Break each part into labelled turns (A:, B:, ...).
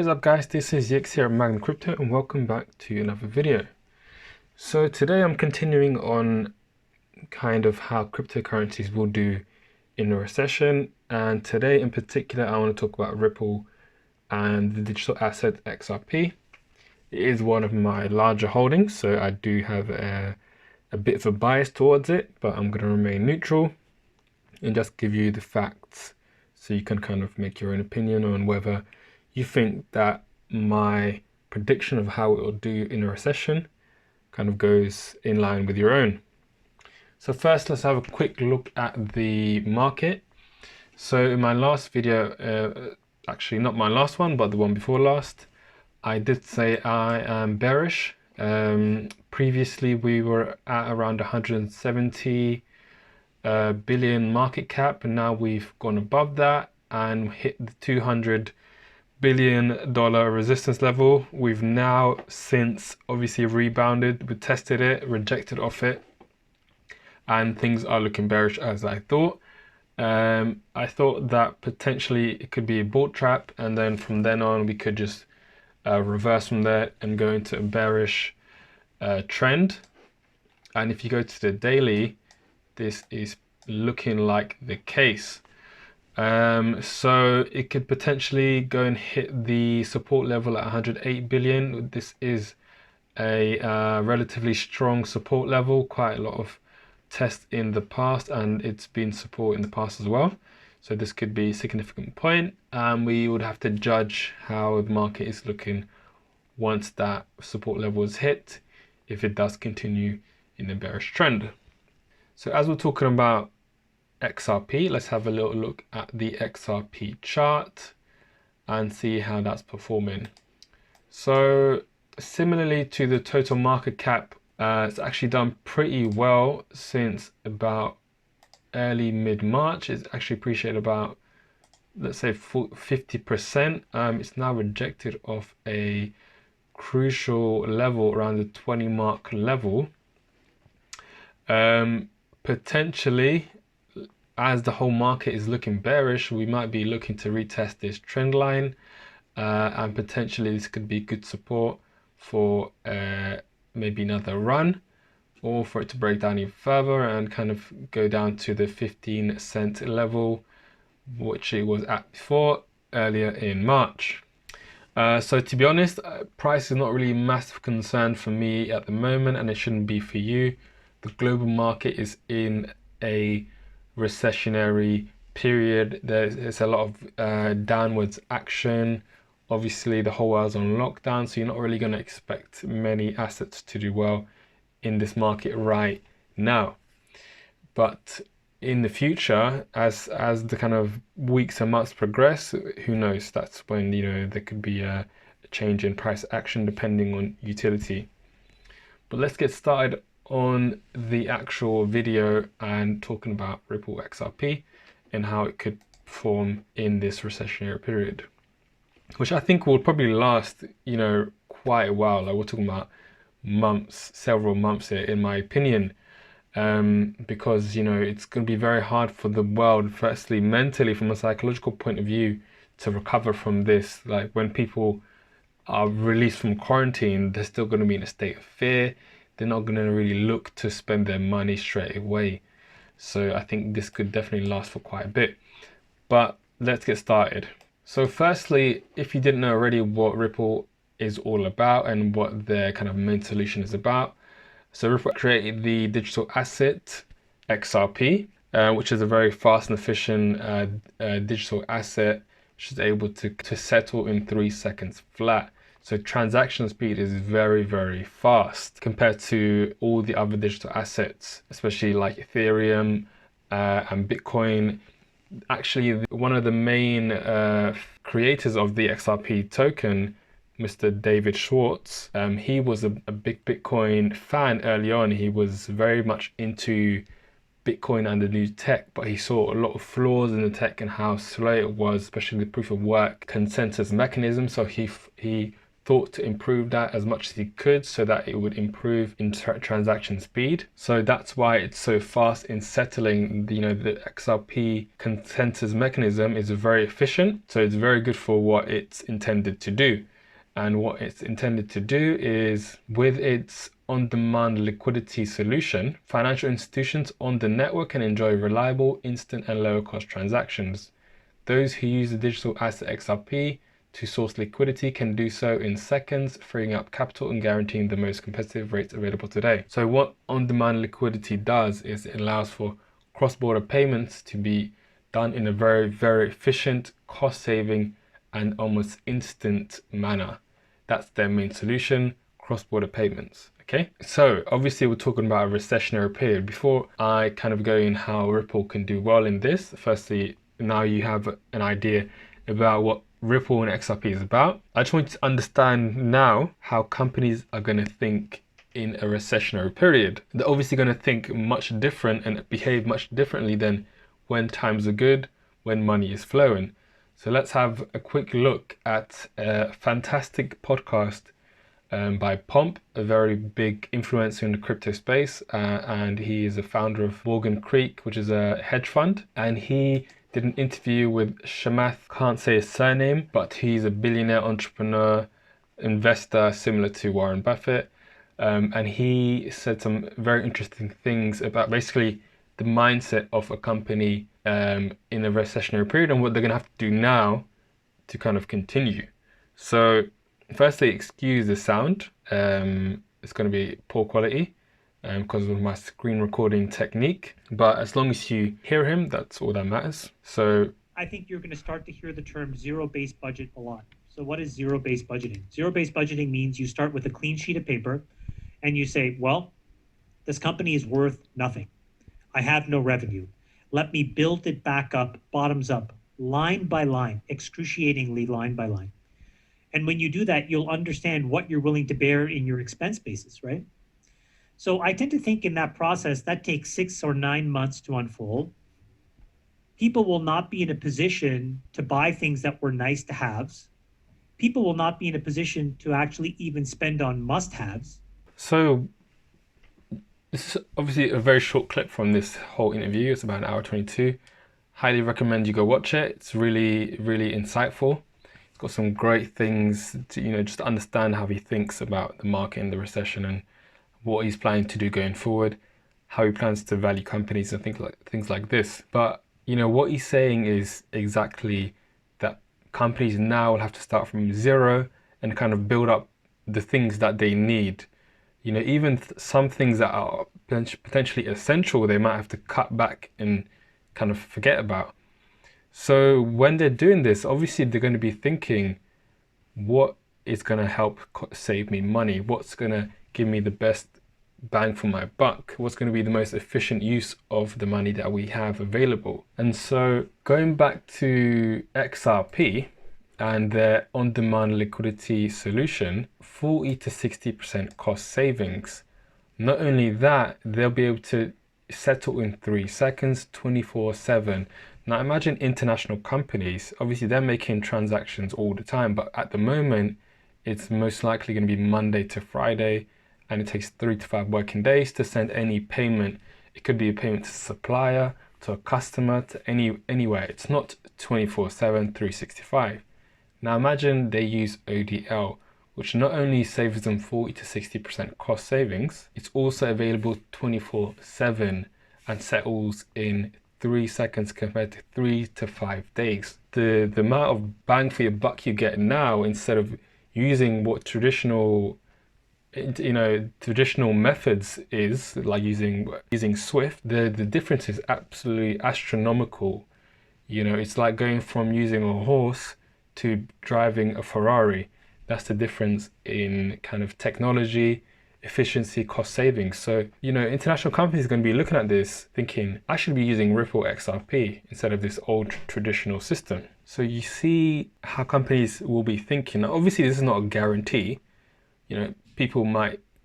A: What is up guys, this is Yix here at Magnum Crypto and welcome back to another video. So today I'm continuing on kind of how cryptocurrencies will do in a recession, and today in particular I want to talk about Ripple and the digital asset XRP. It is one of my larger holdings, so I do have a bit of a bias towards it, but I'm going to remain neutral and just give you the facts so you can kind of make your own opinion on whether you think that my prediction of how it will do in a recession kind of goes in line with your own. So first, let's have a quick look at the market. So in my last video, actually not my last one, but the one before last, I did say I am bearish. Previously, we were at around 170 billion market cap, and now we've gone above that and hit the $200 billion resistance level. We've now since obviously rebounded, we tested it, rejected off it, and things are looking bearish as I thought. I thought that potentially it could be a bull trap, and then from then on we could just reverse from there and go into a bearish trend. And if you go to the daily, this is looking like the case. So it could potentially go and hit the support level at 108 billion. This is a relatively strong support level, quite a lot of tests in the past, and it's been support in the past as well. So this could be a significant point, and we would have to judge how the market is looking once that support level is hit, if it does continue in the bearish trend. So as we're talking about XRP, let's have a little look at the XRP chart and see how that's performing. So similarly to the total market cap, it's actually done pretty well since about early mid-March. It's actually appreciated about, let's say, 50%. It's now rejected off a crucial level around the 20 mark level. Potentially, as the whole market is looking bearish, we might be looking to retest this trend line, and potentially this could be good support for maybe another run, or for it to break down even further and kind of go down to the 15-cent level, which it was at before, earlier in March. So to be honest, price is not really a massive concern for me at the moment, and it shouldn't be for you. The global market is in a recessionary period. There's a lot of downwards action. Obviously the whole world's on lockdown, so you're not really going to expect many assets to do well in this market right now. But in the future, as the kind of weeks and months progress, who knows, that's when, you know, there could be a change in price action depending on utility. But let's get started on the actual video and talking about Ripple XRP and how it could perform in this recessionary period, which I think will probably last, you know, quite a while. Like, we're talking about months, several months here, in my opinion, because, you know, it's going to be very hard for the world, firstly mentally, from a psychological point of view, to recover from this. Like, when people are released from quarantine, they're still going to be in a state of fear. They're not going to really look to spend their money straight away. So I think this could definitely last for quite a bit. But let's get started. So firstly, if you didn't know already what Ripple is all about and what their kind of main solution is about. So Ripple created the digital asset XRP, which is a very fast and efficient digital asset, which is able to settle in 3 seconds flat. So transaction speed is very, very fast compared to all the other digital assets, especially like Ethereum and Bitcoin. Actually, one of the main creators of the XRP token, Mr. David Schwartz, he was a big Bitcoin fan early on. He was very much into Bitcoin and the new tech, but he saw a lot of flaws in the tech and how slow it was, especially the proof of work consensus mechanism. So he thought to improve that as much as he could so that it would improve in transaction speed. So that's why it's so fast in settling. The XRP consensus mechanism is very efficient, so it's very good for what it's intended to do. And what it's intended to do is, with its on-demand liquidity solution, financial institutions on the network can enjoy reliable, instant and lower cost transactions. Those who use the Digital Asset XRP to source liquidity can do so in seconds, freeing up capital and guaranteeing the most competitive rates available today. So what on-demand liquidity does is it allows for cross-border payments to be done in a very, very efficient, cost-saving and almost instant manner. That's their main solution, cross-border payments. Okay, so obviously we're talking about a recessionary period. Before I kind of go in how Ripple can do well in this, firstly, now you have an idea about what Ripple and XRP is about. I just want you to understand now how companies are going to think in a recessionary period. They're obviously going to think much different and behave much differently than when times are good, when money is flowing. So let's have a quick look at a fantastic podcast by Pomp, a very big influencer in the crypto space, and he is a founder of Morgan Creek, which is a hedge fund, and he did an interview with Shamath, can't say his surname, but he's a billionaire entrepreneur, investor similar to Warren Buffett, and he said some very interesting things about basically the mindset of a company in a recessionary period and what they're going to have to do now to kind of continue. So firstly, excuse the sound. It's going to be poor quality because of my screen recording technique. But as long as you hear him, that's all that matters. So
B: I think you're going to start to hear the term zero-based budget a lot. So what is zero-based budgeting? Zero-based budgeting means you start with a clean sheet of paper and you say, well, this company is worth nothing. I have no revenue. Let me build it back up, bottoms up, line by line, excruciatingly line by line. And when you do that, you'll understand what you're willing to bear in your expense basis, right? So I tend to think in that process, that takes 6 or 9 months to unfold. People will not be in a position to buy things that were nice to haves. People will not be in a position to actually even spend on must-haves.
A: So this is obviously a very short clip from this whole interview. It's about an hour 22. Highly recommend you go watch it. It's really, really insightful. It's got some great things to, just to understand how he thinks about the market and the recession and what he's planning to do going forward, how he plans to value companies and things like this. But what he's saying is exactly that companies now will have to start from zero and kind of build up the things that they need. Even some things that are potentially essential, they might have to cut back and kind of forget about. So when they're doing this, obviously they're going to be thinking, what is going to help save me money? What's going to give me the best bang for my buck? What's going to be the most efficient use of the money that we have available? And so going back to XRP and their on-demand liquidity solution, 40 to 60% cost savings. Not only that, they'll be able to settle in 3 seconds, 24/7. Now imagine international companies, obviously they're making transactions all the time, but at the moment, it's most likely going to be Monday to Friday, and it takes 3 to 5 working days to send any payment. It could be a payment to a supplier, to a customer, to anywhere. It's not 24/7, 365. Now imagine they use ODL, which not only saves them 40 to 60% cost savings, it's also available 24/7 and settles in 3 seconds compared to 3 to 5 days. The amount of bang for your buck you get now, instead of using what traditional methods is, like using Swift, the difference is absolutely astronomical. It's like going from using a horse to driving a Ferrari. That's the difference in kind of technology, efficiency, cost savings. So, international companies are going to be looking at this thinking, I should be using Ripple XRP instead of this old traditional system. So you see how companies will be thinking. Now, obviously, this is not a guarantee.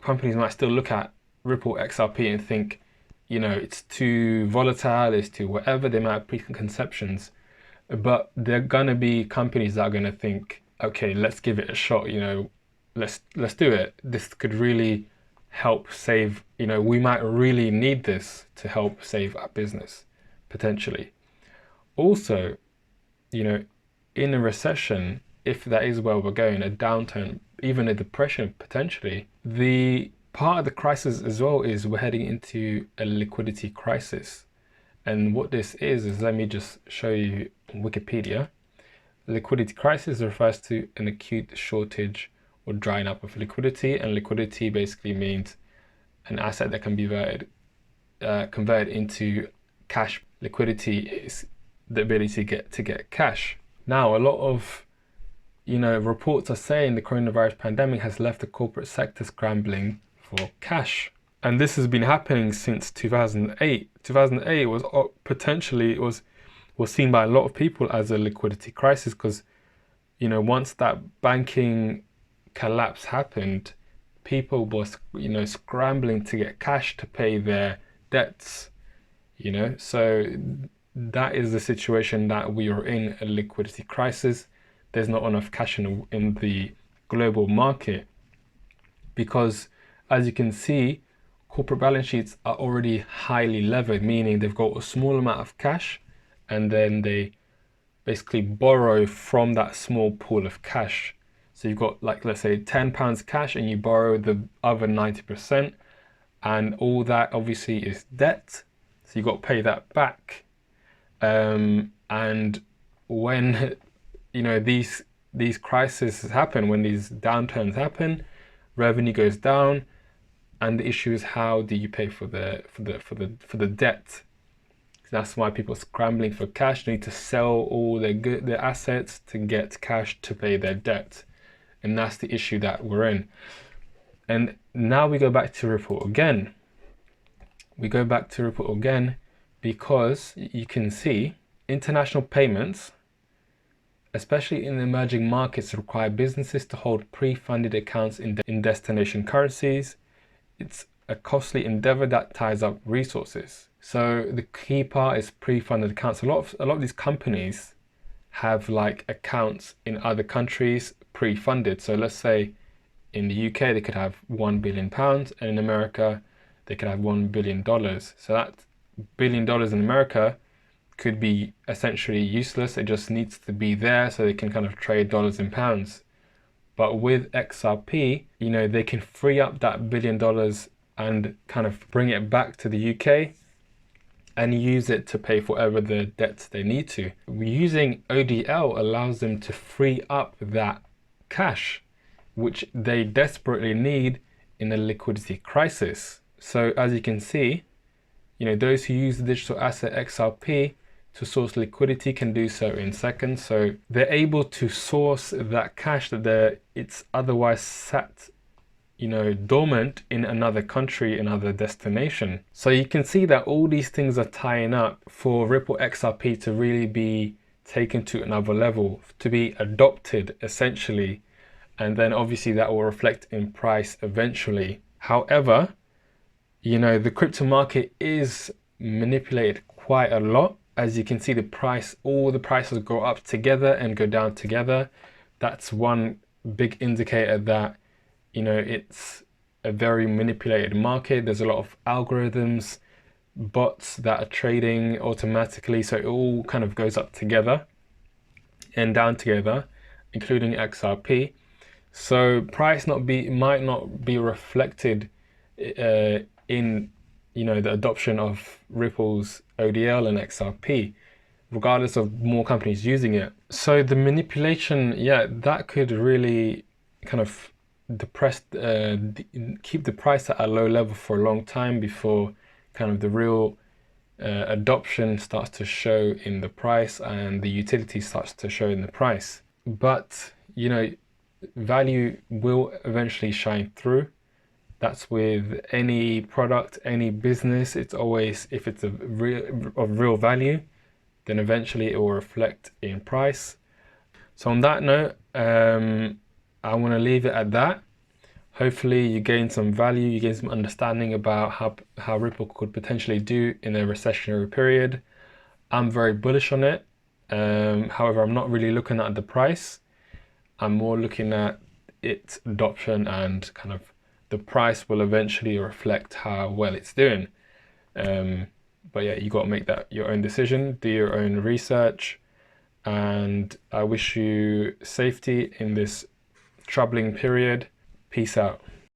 A: Companies might still look at Ripple XRP and think, it's too volatile, it's too whatever. They might have preconceptions. But there are going to be companies that are going to think, okay, let's give it a shot. let's do it. This could really help save, we might really need this to help save our business potentially. Also, you know, in a recession, if that is where we're going, a downturn, even a depression potentially, the part of the crisis as well is we're heading into a liquidity crisis. And what this is let me just show you Wikipedia. Liquidity crisis refers to an acute shortage or drying up of liquidity, and liquidity basically means an asset that can be converted into cash. Liquidity is the ability to get cash. Now, a lot of reports are saying the coronavirus pandemic has left the corporate sector scrambling for cash. And this has been happening since 2008. 2008 was potentially was seen by a lot of people as a liquidity crisis because, once that banking collapse happened, people were, scrambling to get cash to pay their debts, So that is the situation that we are in, a liquidity crisis. There's not enough cash in the global market because, as you can see, corporate balance sheets are already highly levered, meaning they've got a small amount of cash and then they basically borrow from that small pool of cash. So you've got, like, let's say £10 cash and you borrow the other 90%, and all that obviously is debt. So you've got to pay that back. And when these crises happen, when these downturns happen, revenue goes down, and the issue is how do you pay for the debt? That's why people are scrambling for cash. They need to sell all their assets to get cash to pay their debt, and that's the issue that we're in. And now we go back to Ripple again. Because you can see international payments, especially in emerging markets, require businesses to hold pre-funded accounts in destination currencies. It's a costly endeavor that ties up resources. So the key part is pre-funded accounts. A lot of these companies have like accounts in other countries pre-funded. So let's say in the UK they could have £1 billion, and in America they could have $1 billion. So that $1 billion in America could be essentially useless. It just needs to be there so they can kind of trade dollars and pounds. But with XRP, they can free up that $1 billion and kind of bring it back to the UK and use it to pay for whatever the debts they need to. Using ODL allows them to free up that cash, which they desperately need in a liquidity crisis. So as you can see, those who use the digital asset XRP to source liquidity can do so in seconds. So they're able to source that cash that it's otherwise sat, dormant in another country, another destination. So you can see that all these things are tying up for Ripple XRP to really be taken to another level, to be adopted essentially. And then obviously that will reflect in price eventually. However, the crypto market is manipulated quite a lot. As you can see, all the prices go up together and go down together. That's one big indicator that, it's a very manipulated market. There's a lot of algorithms, bots that are trading automatically. So it all kind of goes up together and down together, including XRP. So price might not be reflected in the adoption of Ripple's ODL and XRP, regardless of more companies using it. So the manipulation, that could really kind of keep the price at a low level for a long time before kind of the real adoption starts to show in the price and the utility starts to show in the price. But value will eventually shine through. That's with any product, any business. It's always, if it's of real value, then eventually it will reflect in price. So on that note, I want to leave it at that. Hopefully you gain some value, you gain some understanding about how Ripple could potentially do in a recessionary period. I'm very bullish on it. However, I'm not really looking at the price. I'm more looking at its adoption, and kind of the price will eventually reflect how well it's doing. But yeah, you got to make that your own decision, do your own research, and I wish you safety in this troubling period. Peace out.